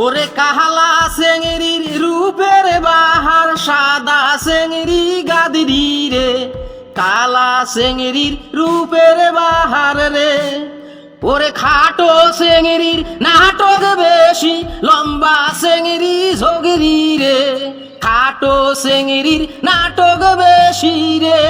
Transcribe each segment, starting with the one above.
ওরে কাহালা চেংড়ির রূপের বাহার সাদা চেংড়ি গাদিরি রে, কালা চেংড়ির রূপের বাহার রে। ওরে খাটো চেংড়ির নাটক বেশি, লম্বা চেংড়ি ঝগরি রে, খাটো চেংড়ির নাটক বেশি রে।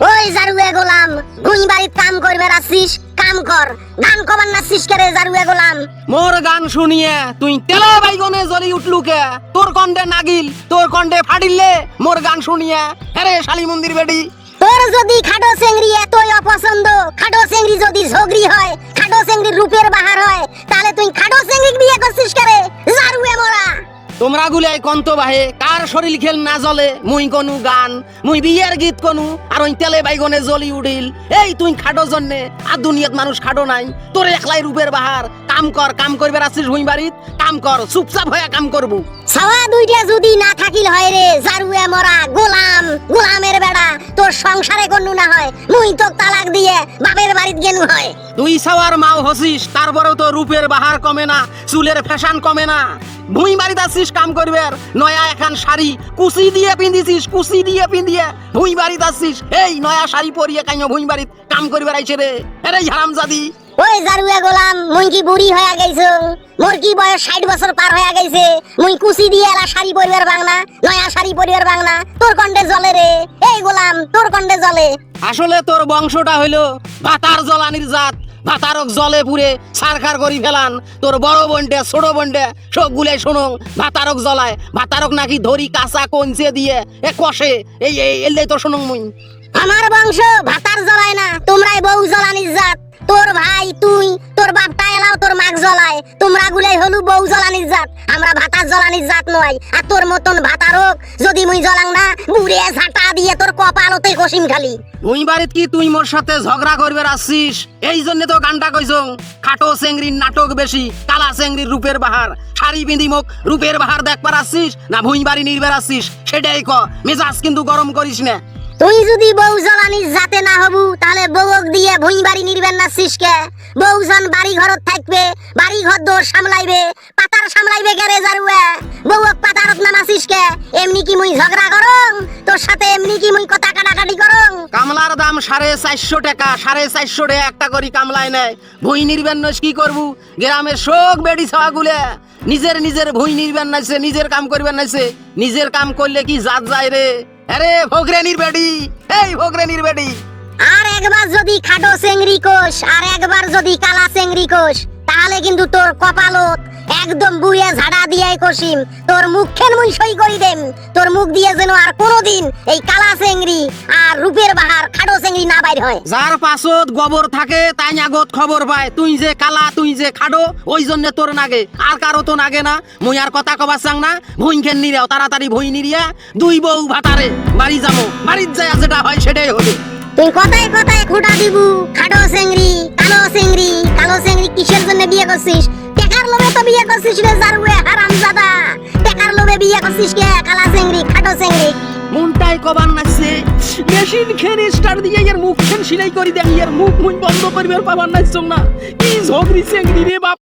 ওই জারুয়ে গোলাম, ভুঁই বাড়িত কাম করবে আসছিস, কাম কর। গান কবার নাচছিস কে রে জারুয়ে গোলাম? মোর গান শুনিয়ে তুই তেলে বাইগনে জ্বলি উঠলু কে? তোর কন্ডে নাগিল, তোর কন্ডে ফাটিলে মোর গান শুনিয়ে। হ্যাঁ রে শালি মন্দির বেডি, তোর যদি খাটো চেংড়ি এতই অপছন্দ, খাটো চেংড়ি যদি ঝগড়ি হয়, খাটো চেংড়ির রূপের বাহার হয়, তাহলে তুই খাটো চেংড়ি বিয়ে করছিস কে রে জারুয়ে মোরা? তোমরা গুলাই কন্ত বাহে কার শরীর খেল না জ্বলে, মুই কনু গান, মুই বিয়ের গীত কনু, আর ওই তেলে বাইগনে জ্বলি উঠিল। এই তুই খাটো জন্যে, আর দুনিয়াত মানুষ খাটো নাই, তোর একলাই রূপের বাহার। কাম কর, কাম করবে আসছিস ভুঁই বাড়িত, কাম কর, চুপচাপ হয়ে কাম করবো। ছাওয়া দুইটা যদি না থাকিল হয় রে জারুয়ে মোরা, গোলাম, গোলামের বেড়া, তোর সংসারে গন্নু না হয়, মুই তো তালাক দিয়ে বাপের বাড়িত গেনু হয়। তুই সাওয়ার মাও হসিস, তারপরেও তো রূপের বাহার কমে না, চুলের ফ্যাশন কমে না। ভুঁই বাড়িতে আসছিস কাম করবে, নয়া এখন শাড়ি কুচি দিয়ে পিন্ধিছিস, কুচি দিয়ে পিন্ধিয়ে ভুঁই বাড়িতে আসছিস। এই নয়া শাড়ি পরিয়ে কাইও ভুঁই বাড়িত কাম করবে আইছে রে। আরে হারামজাদি, ওই জারুয়ে গোলাম, মুই কি বুড়ি হয়ে গেছো? মোর কি বয়স 60 বছর পার হয়ে গেছে? মুই কুচি দিয়ে এলা শাড়ি পরিবার বাংলা, নয়া শাড়ি পরিবার বাংলা, তোর কন্ডে জলে রে। এই গোলাম, তোর কন্ডে জলে। আসলে তোর বংশটা হইলো ভাতার জলানির জাত, ভাতারক জলে পুরে সারখার করি ফেলান। তোর বড় বোনটে ছোট বোনটে সবগুলাই শোনো ভাতারক জ্বলায়, ভাতারক নাকি ধরি কাঁচা কঞ্চে দিয়ে এ কষে। এই এলেই তো শোনো মুই। আমার বংশ ভাতার জ্বলায় না, তোমরাই বউ জ্বলানির জাত। তোর ভাই, তুই, তোর বাপটা এলাও তোর মাক জ্বলায়, তোমরা গুলাই হলু বউ জ্বলানির জাত, আমরা ভাতার জ্বলানির জাত নয়। আর তোর মতন ভাতারক যদি মুই জ্বলাং না, বুড়ে ঝাঁটা দিয়ে তোর কপালতে কষিম খালি। ভুঁই বাড়িত কি তুই মোর সাথে ঝগড়া করবে আসছিস? এই জন্য তো গানটা কইছো, খাটো চেংড়ির নাটক বেশি, কালা চেংড়ির রূপের বাহার। শাড়ি পিঁধি মুখ রূপের বাহার দেখবার আসছিস না ভুঁই বাড়ি নির্বের আসছিস? সেটাই ক, মেজাজ কিন্তু গরম করিস না। তুই যদি বউ জ্বলানির জাতে না হবু, তাহলে বউক দিয়ে ভুঁই বাড়ি নির্বেন না শিসকে? বউজন বাড়ি ঘরত থাকবে, বাড়ি ঘর দোর সামলাইবে, পাতার সামলাইবে গেরে জারুয়ে। বউক পাতারত নামাসিস কে? এমনি কি মুই ঝগড়া করং তোর সাথে? এমনি কি মুই কথা কাটাকাটি করং? কামলার দাম 450 টাকা, 450 টাকা একটা করি কামলায় নেয়। ভুঁই নির্বেন নস কি করবু? গ্রামের শোক বেড়ি ছাওয়া গুলে নিজের নিজের ভুঁই নির্বেন নাইছে, নিজের কাম করবেন নাইছে। নিজের কাম করলে কি জাত যায় রে? আরে ভোগরেনির বেডি, এই ভোগরেনির বেডি, আর একবার যদি খাটো চেংড়ি কোষ, আর একবার যদি কালা চেংড়ি কোষ, তাহলে কিন্তু তোর কপালত একদম বুয়ে ঝাড়া দিয়ে কষিম। তোর মুখেন মুই সই করি দেম, তোর মুখ দিয়ে যেন আর কোনোদিন এই কালা চেংড়ি আর রূপের বাহার খাটো চেংড়ি না বাইর হয়। যার পাছত গোবর থাকে তাই আগত খবর পায়। তুই যে কালা, তুই যে খাডো, ওই জন্য তোর নাগে, আর কারো তো নাগে না। মুই আর কথা কবার চাং না, ভুঁই খেন নিরাও, তাড়াতাড়ি ভুঁই নিরিয়া দুই বউ ভাতারে বাড়ি যাবো। বাড়ির যায় যেটা হয় সেটাই হবে। তুই কথায় কথায় খুঁটা দিবু। খাটো চেংড়ি, কালো চেংড়ি, কালো চেংড়ি কিসের জন্য বিয়ে করছিস? টেকার লোভে তো বিয়ে করছিস রে জারুয়ে হারামজাদা। টেকার লোভে বিয়ে করছিস কে? কালা চেংড়ি, খাটো চেংড়ি। মনটাই কবার নাচছে, মেশিন খেন স্টার দিয়ে এর মুখ খেন সিলাই করি দেন, এর মুখ মুই বন্ধ করবে পাবার নাচছ না। কি ঝগড়ি চেংড়ি রে বাপ।